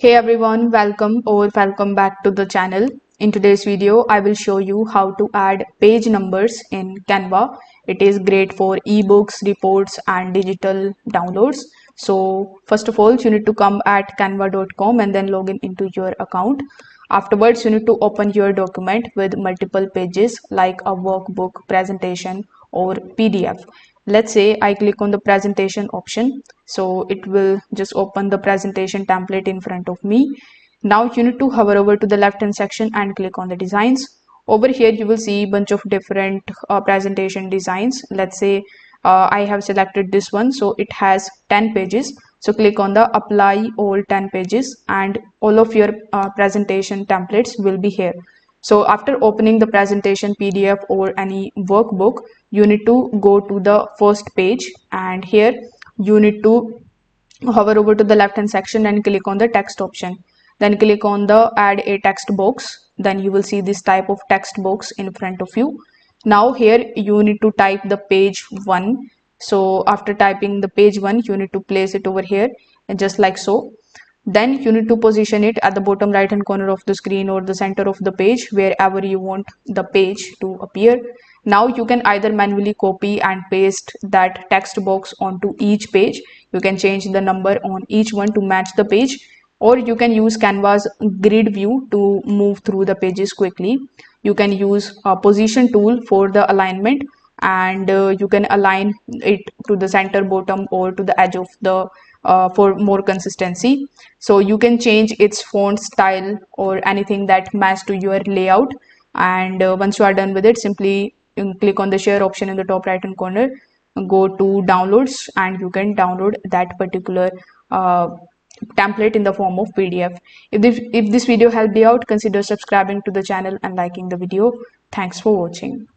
Hey everyone, welcome back to the channel. In today's video, I will show you how to add page numbers in Canva. It is great for ebooks, reports and digital downloads. So first of all, you need to come at canva.com and then log in into your account. Afterwards, you need to open your document with multiple pages like a workbook, presentation or PDF. Let's say I click on the presentation option, so it will just open the presentation template in front of me. Now you need to hover over to the left hand section and click on the designs. Over here you will see a bunch of different presentation designs. Let's say I have selected this one, so it has 10 pages. So click on the apply all 10 pages and all of your presentation templates will be here. So after opening the presentation PDF or any workbook, you need to go to the first page, and here you need to hover over to the left hand section and click on the text option. Then click on the add a text box. Then you will see this type of text box in front of you. Now here you need to type the page 1. So after typing the page 1, you need to place it over here and just like so. Then you need to position it at the bottom right hand corner of the screen or the center of the page, wherever you want the page to appear. Now you can either manually copy and paste that text box onto each page. You can change the number on each one to match the page, or you can use Canva's grid view to move through the pages quickly. You can use a position tool for the alignment, and you can align it to the center, bottom or to the edge of the for more consistency. So you can change its font style or anything that match to your layout. And once you are done with it, simply click on the share option in the top right hand corner, go to downloads, and you can download that particular template in the form of PDF. If this video helped you out, consider subscribing to the channel and liking the video. Thanks for watching.